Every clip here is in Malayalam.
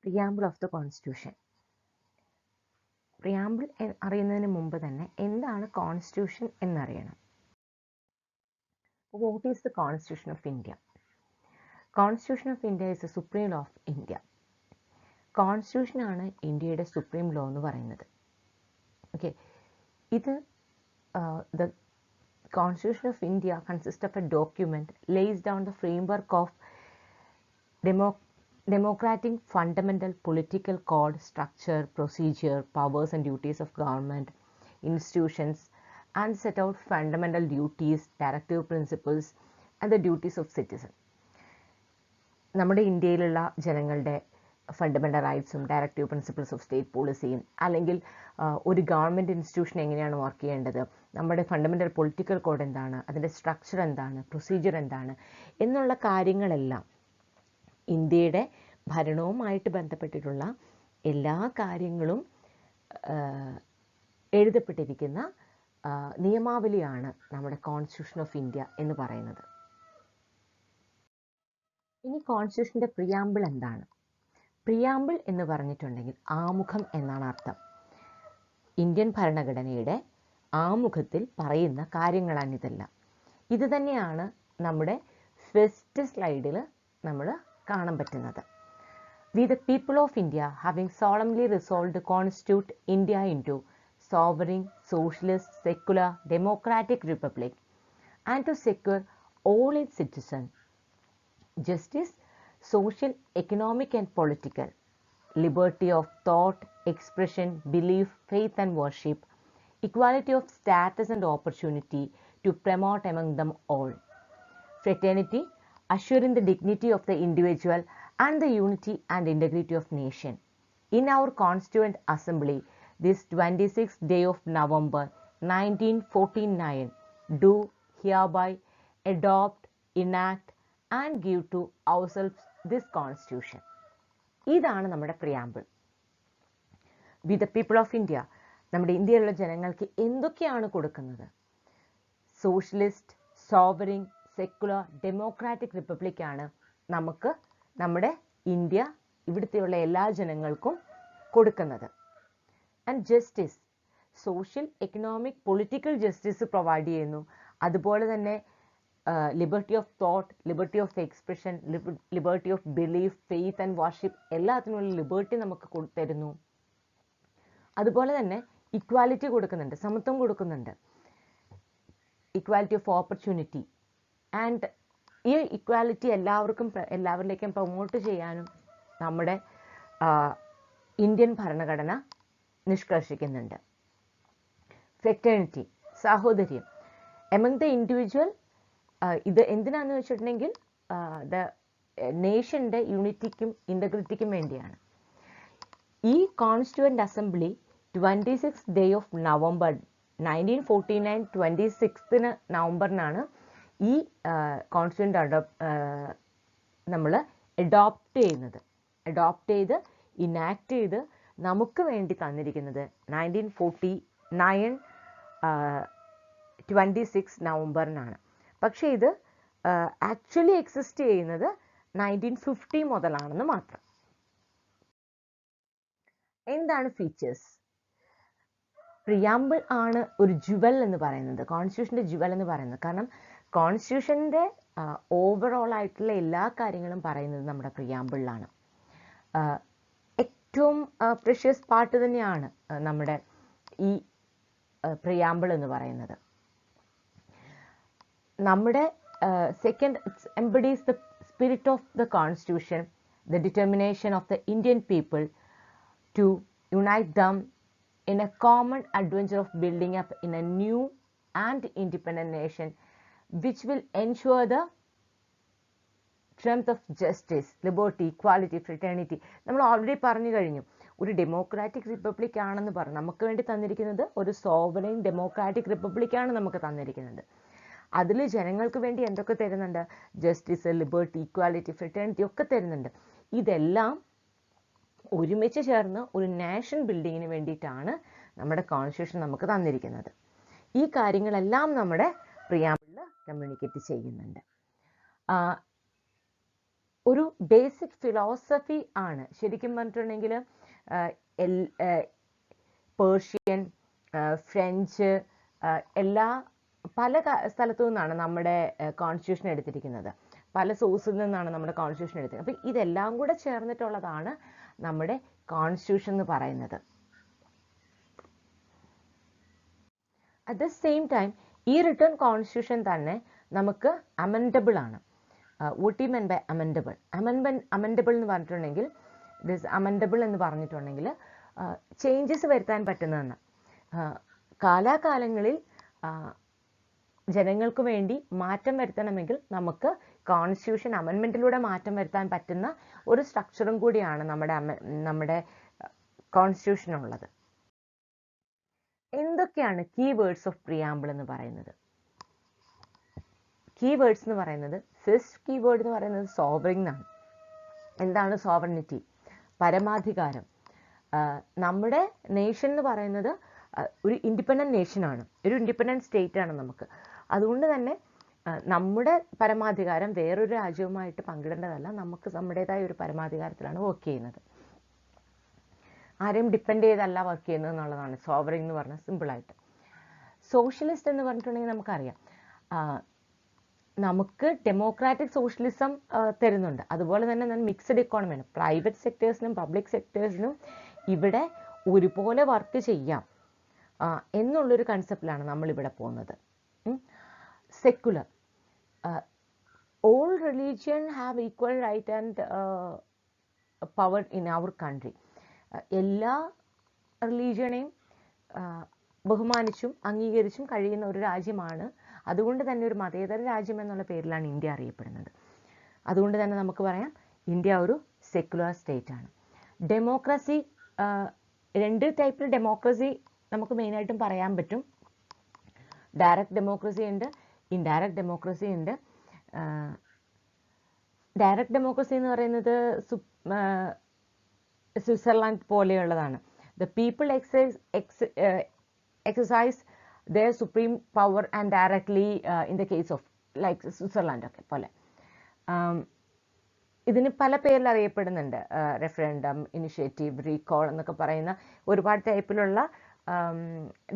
Preamble of the constitution. Preamble അറിയുന്നതിന് മുമ്പ് തന്നെ എന്താണ് കോൺസ്റ്റിറ്റ്യൂഷൻ എന്നറിയണം. What is the constitution of India? Constitution of India is the supreme law of India. കോൺസ്റ്റിറ്റ്യൂഷനാണ് ഇന്ത്യയുടെ സുപ്രീം ലോ എന്ന് പറയുന്നത്. ഓക്കെ, ഇത് the Constitution of India consists of a document lays down the framework of democratic fundamental political code, structure, procedure, powers and duties of government, institutions, and set out fundamental duties, directive principles, and the duties of citizen. നമ്മുടെ ഇന്ത്യയിലുള്ള ജനങ്ങളുടെ ഫണ്ടമെൻ്റൽ റൈറ്റ്സും ഡയറക്റ്റീവ് പ്രിൻസിപ്പിൾസ് ഓഫ് സ്റ്റേറ്റ് പോളിസിയും, അല്ലെങ്കിൽ ഒരു ഗവൺമെൻറ് ഇൻസ്റ്റിറ്റ്യൂഷൻ എങ്ങനെയാണ് വർക്ക് ചെയ്യേണ്ടത്, നമ്മുടെ ഫണ്ടമെൻ്റൽ പൊളിറ്റിക്കൽ കോഡ് എന്താണ്, അതിൻ്റെ സ്ട്രക്ചർ എന്താണ്, പ്രൊസീജിയർ എന്താണ് എന്നുള്ള കാര്യങ്ങളെല്ലാം ഇന്ത്യയുടെ ഭരണവുമായിട്ട് ബന്ധപ്പെട്ടിട്ടുള്ള എല്ലാ കാര്യങ്ങളും എഴുതപ്പെട്ടിരിക്കുന്ന നിയമാവലിയാണ് നമ്മുടെ കോൺസ്റ്റിറ്റ്യൂഷൻ ഓഫ് ഇന്ത്യ എന്ന് പറയുന്നത്. ഇനി കോൺസ്റ്റിറ്റ്യൂഷൻ്റെ പ്രിയാമ്പിൾ എന്താണ്? പ്രിയാമ്പിൾ എന്ന് പറഞ്ഞിട്ടുണ്ടെങ്കിൽ ആമുഖം എന്നാണ് അർത്ഥം. ഇന്ത്യൻ ഭരണഘടനയുടെ ആമുഖത്തിൽ പറയുന്ന കാര്യങ്ങളാണിതെല്ലാം. ഇത് തന്നെയാണ് നമ്മുടെ ഫസ്റ്റ് സ്ലൈഡിൽ നമ്മൾ കാണാൻ പറ്റുന്നത്. We the people of India having solemnly resolved to constitute India into sovereign, socialist, secular, democratic republic, and to secure all its citizens justice, social, economic and political, liberty of thought, expression, belief, faith and worship, equality of status and opportunity to promote among them all, fraternity, assuring the dignity of the individual and the unity and integrity of nation. In our Constituent Assembly, this 26th day of November 1949, do hereby adopt, enact and give to ourselves this Constitution. ഇതാണ് നമ്മുടെ preamble. We the people of India, നമ്മുടെ ഇന്ത്യയിലുള്ള ജനങ്ങൾക്ക് എന്തൊക്കെയാണ് കൊടുക്കുന്നത്? സോഷ്യലിസ്റ്റ്, സോവറിൻ, സെക്കുലർ, ഡെമോക്രാറ്റിക് റിപ്പബ്ലിക്കാണ് നമുക്ക് നമ്മുടെ ഇന്ത്യ ഇവിടുത്തെയുള്ള എല്ലാ ജനങ്ങൾക്കും കൊടുക്കുന്നത്. And justice, social, economic, political justice provide ചെയ്യുന്നു. അതുപോലെ തന്നെ liberty of thought, liberty of expression, liberty of belief, faith and worship, എല്ലാത്തിനുള്ള ലിബർട്ടി നമുക്ക് തരുന്നു. അതുപോലെ തന്നെ ഇക്വാലിറ്റി കൊടുക്കുന്നുണ്ട്, സമത്വം കൊടുക്കുന്നുണ്ട്, ഇക്വാലിറ്റി ഓഫ് ഓപ്പർച്യൂണിറ്റി. ആൻഡ് ഈ ഇക്വാലിറ്റി എല്ലാവരിലേക്കും പ്രൊമോട്ട് ചെയ്യാനും നമ്മുടെ ഇന്ത്യൻ ഭരണഘടന നിഷ്കർഷിക്കുന്നുണ്ട്. ഫ്രറ്റേണിറ്റി, സാഹോദര്യം എമംഗ് ദ ഇൻഡിവിജ്വൽ. ഇത് എന്തിനാന്ന് വെച്ചിട്ടുണ്ടെങ്കിൽ ദ നേഷൻ്റെ യൂണിറ്റിക്കും ഇൻ്റഗ്രിറ്റിക്കും വേണ്ടിയാണ്. ഈ constituent assembly 26th day of November 1949, 26th നവംബറിനാണ് ഈ കോൺസ്റ്റിറ്റ്യൂവൻ്റ് നമ്മൾ അഡോപ്റ്റ് ചെയ്യുന്നത്. അഡോപ്റ്റ് ചെയ്ത് ഇനാക്ട് ചെയ്ത് നമുക്ക് വേണ്ടി തന്നിരിക്കുന്നത് 1949 26 നവംബറിനാണ്. പക്ഷേ ഇത് ആക്ച്വലി എക്സിസ്റ്റ് ചെയ്യുന്നത് 1950 മുതലാണെന്ന് മാത്രം. എന്താണ് ഫീച്ചേഴ്സ്? പ്രിയാമ്പിൾ ആണ് ഒരു ജുവൽ എന്ന് പറയുന്നത്, കോൺസ്റ്റിറ്റ്യൂഷൻ്റെ ജുവൽ എന്ന് പറയുന്നത്. കാരണം കോൺസ്റ്റിറ്റ്യൂഷൻ്റെ ഓവറോൾ ആയിട്ടുള്ള എല്ലാ കാര്യങ്ങളും പറയുന്നത് നമ്മുടെ പ്രിയാമ്പിളിലാണ്. ഏറ്റവും പ്രഷ്യസ് പാർട്ട് തന്നെയാണ് നമ്മുടെ ഈ പ്രിയാമ്പിൾ എന്ന് പറയുന്നത്. നമ്മുടെ second embodies the spirit of the constitution, the determination of the Indian people to unite them in a common adventure of building up in a new and independent nation which will ensure the strength of justice, liberty, equality, fraternity. നമ്മൾ ഓൾറെഡി പറഞ്ഞു കഴിഞ്ഞു, ഒരു ഡെമോക്രാറ്റിക് റിപ്പബ്ലിക് ആണെന്ന് പറഞ്ഞു. നമുക്ക് വേണ്ടി തന്നിരിക്കുന്നത് ഒരു സോവറൈൻ ഡെമോക്രാറ്റിക് റിപ്പബ്ലിക്കാണ് നമുക്ക് തന്നിരിക്കുന്നത്. അതിൽ ജനങ്ങൾക്ക് വേണ്ടി എന്തൊക്കെ തരുന്നുണ്ട്? ജസ്റ്റിസ്, ലിബർട്ടി, ഈക്വാലിറ്റി, ഫ്രറ്റേണിറ്റി ഒക്കെ തരുന്നുണ്ട്. ഇതെല്ലാം ഒരുമിച്ച് ചേർന്ന് ഒരു നാഷൻ ബിൽഡിങ്ങിന് വേണ്ടിയിട്ടാണ് നമ്മുടെ കോൺസ്റ്റിറ്റ്യൂഷൻ നമുക്ക് തന്നിരിക്കുന്നത്. ഈ കാര്യങ്ങളെല്ലാം നമ്മുടെ പ്രിയാമ്പിളിൽ കമ്മ്യൂണിക്കേറ്റ് ചെയ്യുന്നുണ്ട്. ഒരു ബേസിക് ഫിലോസഫി ആണ്. ശരിക്കും പറഞ്ഞിട്ടുണ്ടെങ്കിൽ പേർഷ്യൻ, ഫ്രഞ്ച്, എല്ലാ പല സ്ഥലത്തു നിന്നാണ് നമ്മുടെ കോൺസ്റ്റിറ്റ്യൂഷൻ എടുത്തിരിക്കുന്നത്. പല സോഴ്സിൽ നിന്നാണ് നമ്മുടെ കോൺസ്റ്റിറ്റ്യൂഷൻ എടുത്തിരിക്കുന്നത്. അപ്പം ഇതെല്ലാം കൂടെ ചേർന്നിട്ടുള്ളതാണ് നമ്മുടെ കോൺസ്റ്റിറ്റ്യൂഷൻ എന്ന് പറയുന്നത്. അറ്റ് ദ സെയിം ടൈം ഈ റിട്ടേൺ കോൺസ്റ്റിറ്റ്യൂഷൻ തന്നെ നമുക്ക് അമെൻഡബിൾ ആണ്. What you mean by amendable? Amendable എന്ന് പറഞ്ഞിട്ടുണ്ടെങ്കിൽ അമെൻഡബിൾ എന്ന് പറഞ്ഞിട്ടുണ്ടെങ്കിൽ ചേഞ്ചസ് വരുത്താൻ പറ്റുന്നതെന്ന്. കാലാകാലങ്ങളിൽ ജനങ്ങൾക്ക് വേണ്ടി മാറ്റം വരുത്തണമെങ്കിൽ നമുക്ക് കോൺസ്റ്റിറ്റ്യൂഷൻ അമെൻമെൻറ്റിലൂടെ മാറ്റം വരുത്താൻ പറ്റുന്ന ഒരു സ്ട്രക്ചറും കൂടിയാണ് നമ്മുടെ കോൺസ്റ്റിറ്റ്യൂഷനുള്ളത്. എന്തൊക്കെയാണ് കീവേഡ്സ് ഓഫ് പ്രിയാമ്പിൾ എന്ന് പറയുന്നത്? കീവേഡ്സ് എന്ന് പറയുന്നത്, ഫസ്റ്റ് കീവേഡ് എന്ന് പറയുന്നത് സോവറിൻ ആണ്. എന്താണ് സോവറിനിറ്റി? പരമാധികാരം. നമ്മുടെ നേഷൻ എന്ന് പറയുന്നത് ഒരു ഇൻഡിപെൻഡൻറ്റ് നേഷനാണ്, ഒരു ഇൻഡിപെൻഡൻറ്റ് സ്റ്റേറ്റ് ആണ് നമുക്ക്. അതുകൊണ്ട് തന്നെ നമ്മുടെ പരമാധികാരം വേറൊരു രാജ്യവുമായിട്ട് പങ്കിടേണ്ടതല്ല. നമുക്ക് നമ്മുടേതായ ഒരു പരമാധികാരത്തിലാണ് വർക്ക് ചെയ്യുന്നത്. ആരെയും ഡിപ്പെൻഡ് ചെയ്തല്ല വർക്ക് ചെയ്യുന്നത് എന്നുള്ളതാണ് സോവറിൻ എന്ന് പറഞ്ഞാൽ സിമ്പിളായിട്ട്. സോഷ്യലിസ്റ്റ് എന്ന് പറഞ്ഞിട്ടുണ്ടെങ്കിൽ നമുക്കറിയാം, നമുക്ക് ഡെമോക്രാറ്റിക് സോഷ്യലിസം തരുന്നുണ്ട്. അതുപോലെ തന്നെ മിക്സഡ് ഇക്കോണമിയാണ്. പ്രൈവറ്റ് സെക്ടേഴ്സിനും പബ്ലിക് സെക്ടേഴ്സിനും ഇവിടെ ഒരുപോലെ വർക്ക് ചെയ്യാം എന്നുള്ളൊരു കൺസെപ്റ്റിലാണ് നമ്മളിവിടെ പോകുന്നത്. Secular, all religion have equal right and power in our country. എല്ലാ റിലീജിയനെയും ബഹുമാനിച്ചും അംഗീകരിച്ചും കഴിയുന്ന ഒരു രാജ്യമാണ്. അതുകൊണ്ട് തന്നെ ഒരു മതേതര രാജ്യം എന്നുള്ള പേരിലാണ് ഇന്ത്യ അറിയപ്പെടുന്നത്. അതുകൊണ്ട് തന്നെ നമുക്ക് പറയാം ഇന്ത്യ ഒരു സെക്കുലർ സ്റ്റേറ്റ് ആണ്. ഡെമോക്രസി, രണ്ട് ടൈപ്പിൽ ഡെമോക്രസി നമുക്ക് മെയിനായിട്ടും പറയാൻ പറ്റും. ഡയറക്റ്റ് ഡെമോക്രസി ഉണ്ട്, ഇൻഡയറക്റ്റ് ഡെമോക്രസി ഉണ്ട്. ഡയറക്റ്റ് ഡെമോക്രസി എന്ന് പറയുന്നത് സ്വിറ്റ്സർലാൻഡ് പോലെയുള്ളതാണ്. The people exercise their supreme power and directly in the case of like Switzerland ഒക്കെ പോലെ. ഇതിന് പല പേരിൽ അറിയപ്പെടുന്നുണ്ട്. റെഫറൻഡം, ഇനിഷ്യേറ്റീവ്, റീകോൾ എന്നൊക്കെ പറയുന്ന ഒരുപാട് ടൈപ്പിലുള്ള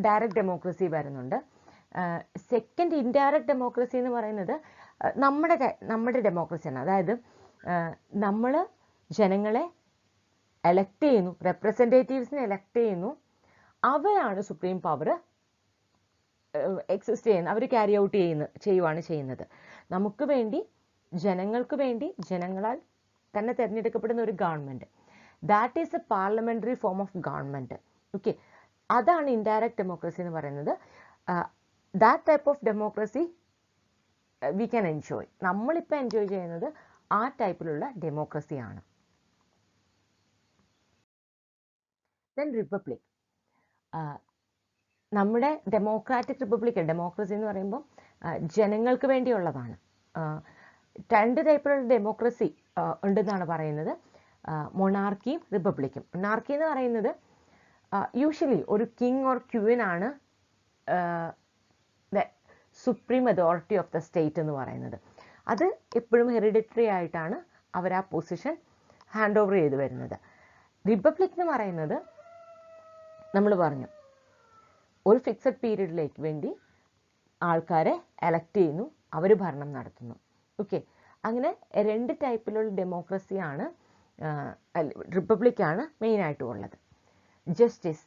ഡയറക്റ്റ് ഡെമോക്രസി വരുന്നുണ്ട്. സെക്കൻഡ് ഇൻഡയറക്റ്റ് ഡെമോക്രസി എന്ന് പറയുന്നത് നമ്മുടെ ഡെമോക്രസിയാണ്. അതായത് നമ്മൾ ജനങ്ങളെ എലക്ട് ചെയ്യുന്നു, റെപ്രസെൻറ്റേറ്റീവ്സിനെ എലക്ട് ചെയ്യുന്നു, അവരാണ് സുപ്രീം പവർ എക്സിസ്റ്റ് ചെയ്യുന്നത്, അവർ ക്യാരി ഔട്ട് ചെയ്യുവാണ് ചെയ്യുന്നത്. നമുക്ക് വേണ്ടി, ജനങ്ങൾക്ക് വേണ്ടി, ജനങ്ങളാൽ തന്നെ തിരഞ്ഞെടുക്കപ്പെടുന്ന ഒരു government. That is a parliamentary form of government. Okay, അതാണ് ഇൻഡയറക്റ്റ് ഡെമോക്രസി എന്ന് പറയുന്നത്. That type of democracy we can enjoy. നമ്മളിപ്പോൾ എൻജോയ് ചെയ്യുന്നത് ആ ടൈപ്പിലുള്ള ഡെമോക്രസിയാണ്. Then republic. നമ്മുടെ ഡെമോക്രാറ്റിക് റിപ്പബ്ലിക്, ഡെമോക്രസി എന്ന് പറയുമ്പോൾ ജനങ്ങൾക്ക് വേണ്ടിയുള്ളതാണ്. രണ്ട് ടൈപ്പിലുള്ള ഡെമോക്രസി ഉണ്ടെന്നാണ് പറയുന്നത്, മൊണാർക്കിയും റിപ്പബ്ലിക്കും. മൊണാർക്കി എന്ന് പറയുന്നത് യൂഷ്വലി ഒരു കിങ് ഓർ ക്യൂൻ ആണ് the supreme authority of the state എന്ന് പറയുന്നത്. അത് എപ്പോഴും ഹെറിഡിറ്ററി ആയിട്ടാണ് അവർ ആ പൊസിഷൻ ഹാൻഡ് ഓവർ ചെയ്ത് വരുന്നത്. റിപ്പബ്ലിക് എന്ന് പറയുന്നത് നമ്മൾ പറഞ്ഞു ഒരു ഫിക്സഡ് പീരീഡിലേക്ക് വേണ്ടി ആൾക്കാരെ എലക്ട് ചെയ്യുന്നു, അവർ ഭരണം നടത്തുന്നു. ഓക്കെ, അങ്ങനെ രണ്ട് ടൈപ്പിലുള്ള ഡെമോക്രസിയാണ്, റിപ്പബ്ലിക്കാണ് മെയിനായിട്ടും ഉള്ളത്. ജസ്റ്റിസ്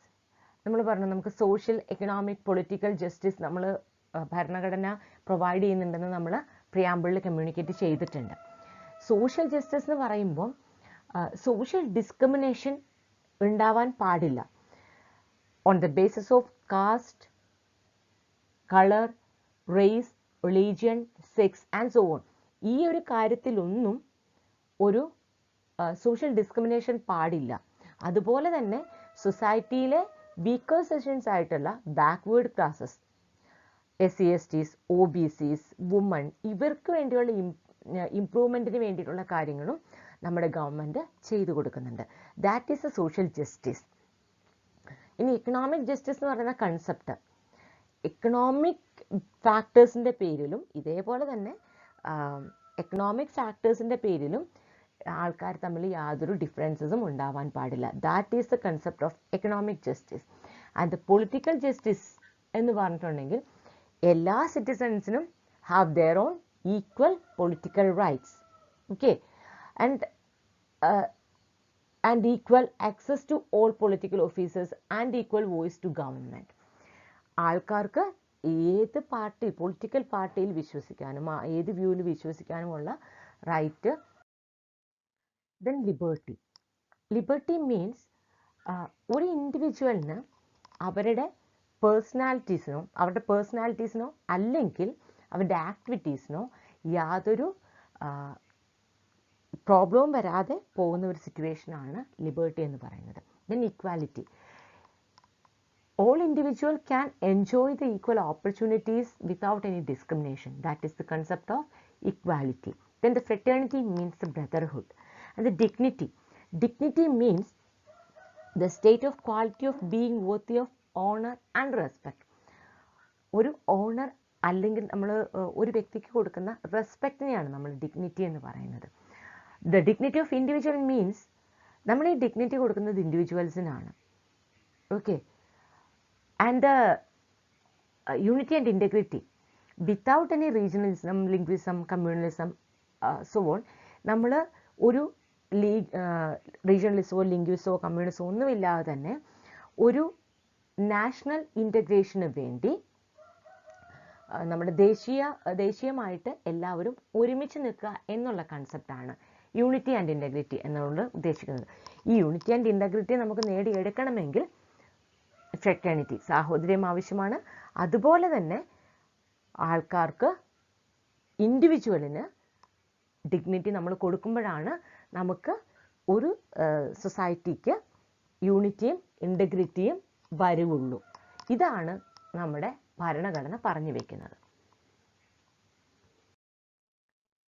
നമ്മൾ പറഞ്ഞു, നമുക്ക് സോഷ്യൽ, എക്കണോമിക്, പൊളിറ്റിക്കൽ ജസ്റ്റിസ് നമ്മൾ ഭരണഘടന പ്രൊവൈഡ് ചെയ്യുന്നുണ്ടെന്ന് നമ്മൾ പ്രിയാമ്പിളിൽ കമ്മ്യൂണിക്കേറ്റ് ചെയ്തിട്ടുണ്ട്. സോഷ്യൽ ജസ്റ്റിസ് എന്ന് പറയുമ്പോൾ സോഷ്യൽ ഡിസ്ക്രിമിനേഷൻ ഉണ്ടാവാൻ പാടില്ല. On the basis of caste, colour, race, religion, sex and so on. ഈ ഒരു കാര്യത്തിലൊന്നും ഒരു സോഷ്യൽ ഡിസ്ക്രിമിനേഷൻ പാടില്ല. അതുപോലെ തന്നെ സൊസൈറ്റിയിലെ വീക്കർ സെക്ഷൻസ് ആയിട്ടുള്ള backward classes, SC STs, OBCs, woman, ഇവർക്ക് വേണ്ടിയുള്ള ഇംപ്രൂവ്മെൻറ്റിന് വേണ്ടിയിട്ടുള്ള കാര്യങ്ങളും നമ്മുടെ ഗവൺമെൻറ് ചെയ്തു കൊടുക്കുന്നുണ്ട്. That is a social justice. ഇനി ഇക്കണോമിക് ജസ്റ്റിസ് എന്ന് പറയുന്ന കൺസെപ്റ്റ്, എക്കണോമിക് ഫാക്ടേഴ്സിൻ്റെ പേരിലും ഇതേപോലെ തന്നെ എക്കണോമിക് ഫാക്ടേഴ്സിൻ്റെ പേരിലും ആൾക്കാർ തമ്മിൽ യാതൊരു ഡിഫറൻസസും ഉണ്ടാവാൻ പാടില്ല. That is the concept of economic justice. And the political justice എന്ന് പറഞ്ഞിട്ടുണ്ടെങ്കിൽ എല്ലാ സിറ്റിസൺസിനും have their own equal political rights, okay, and equal access to all political offices and equal voice to government. ആൾക്കാർക്ക് ഏത് പാർട്ടി പൊളിറ്റിക്കൽ പാർട്ടിയിൽ വിശ്വസിക്കാനും ഏത് വ്യൂവിൽ വിശ്വസിക്കാനുമുള്ള റൈറ്റ്. ദെൻ ലിബർട്ടി മീൻസ് ഒരു ഇൻഡിവിജ്വലിന് അവരുടെ പേഴ്സണാലിറ്റീസിനോ അല്ലെങ്കിൽ അവരുടെ ആക്ടിവിറ്റീസിനോ യാതൊരു പ്രോബ്ലവും വരാതെ പോകുന്ന ഒരു സിറ്റുവേഷനാണ് ലിബർട്ടി എന്ന് പറയുന്നത്. Then equality. All individuals can enjoy the equal opportunities without any discrimination. That is the concept of equality. Then the fraternity means the brotherhood. And the dignity means the state of quality of being worthy of honor and respect. ഒരു ഓണർ അല്ലെങ്കിൽ നമ്മൾ ഒരു വ്യക്തിക്ക് കൊടുക്കുന്ന റെസ്പെക്റ്റിനെയാണ് നമ്മൾ ഡിഗ്നിറ്റി എന്ന് പറയുന്നത്. The dignity of individual means നമ്മൾ ഈ ഡിഗ്നിറ്റി കൊടുക്കുന്നത് ഇൻഡിവിജ്വൽസിനാണ്, okay. And the unity and integrity without any regionalism, linguism, communalism, so on. നമ്മൾ ഒരു റീജിയണലിസമോ ലിംഗ്വിസമോ കമ്മ്യൂണിസമോ ഒന്നുമില്ലാതെ തന്നെ ഒരു നാഷണൽ ഇൻ്റഗ്രേഷന് വേണ്ടി നമ്മുടെ ദേശീയമായിട്ട് എല്ലാവരും ഒരുമിച്ച് നിൽക്കുക എന്നുള്ള കൺസെപ്റ്റാണ് യൂണിറ്റി ആൻഡ് ഇൻ്റഗ്രിറ്റി എന്നുകൊണ്ട് ഉദ്ദേശിക്കുന്നത്. ഈ യൂണിറ്റി ആൻഡ് ഇൻ്റഗ്രിറ്റി നമുക്ക് നേടിയെടുക്കണമെങ്കിൽ ഫ്രറ്റേണിറ്റി, സാഹോദര്യം ആവശ്യമാണ്. അതുപോലെ തന്നെ ആൾക്കാർക്ക് ഇൻഡിവിജ്വലിന് ഡിഗ്നിറ്റി നമ്മൾ കൊടുക്കുമ്പോഴാണ് നമുക്ക് ഒരു സൊസൈറ്റിക്ക് യൂണിറ്റിയും ഇൻ്റഗ്രിറ്റിയും വരുവുള്ളൂ. ഇതാണ് നമ്മുടെ ഭരണഘടന പറഞ്ഞു വയ്ക്കുന്നത്.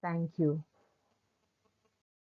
Thank you.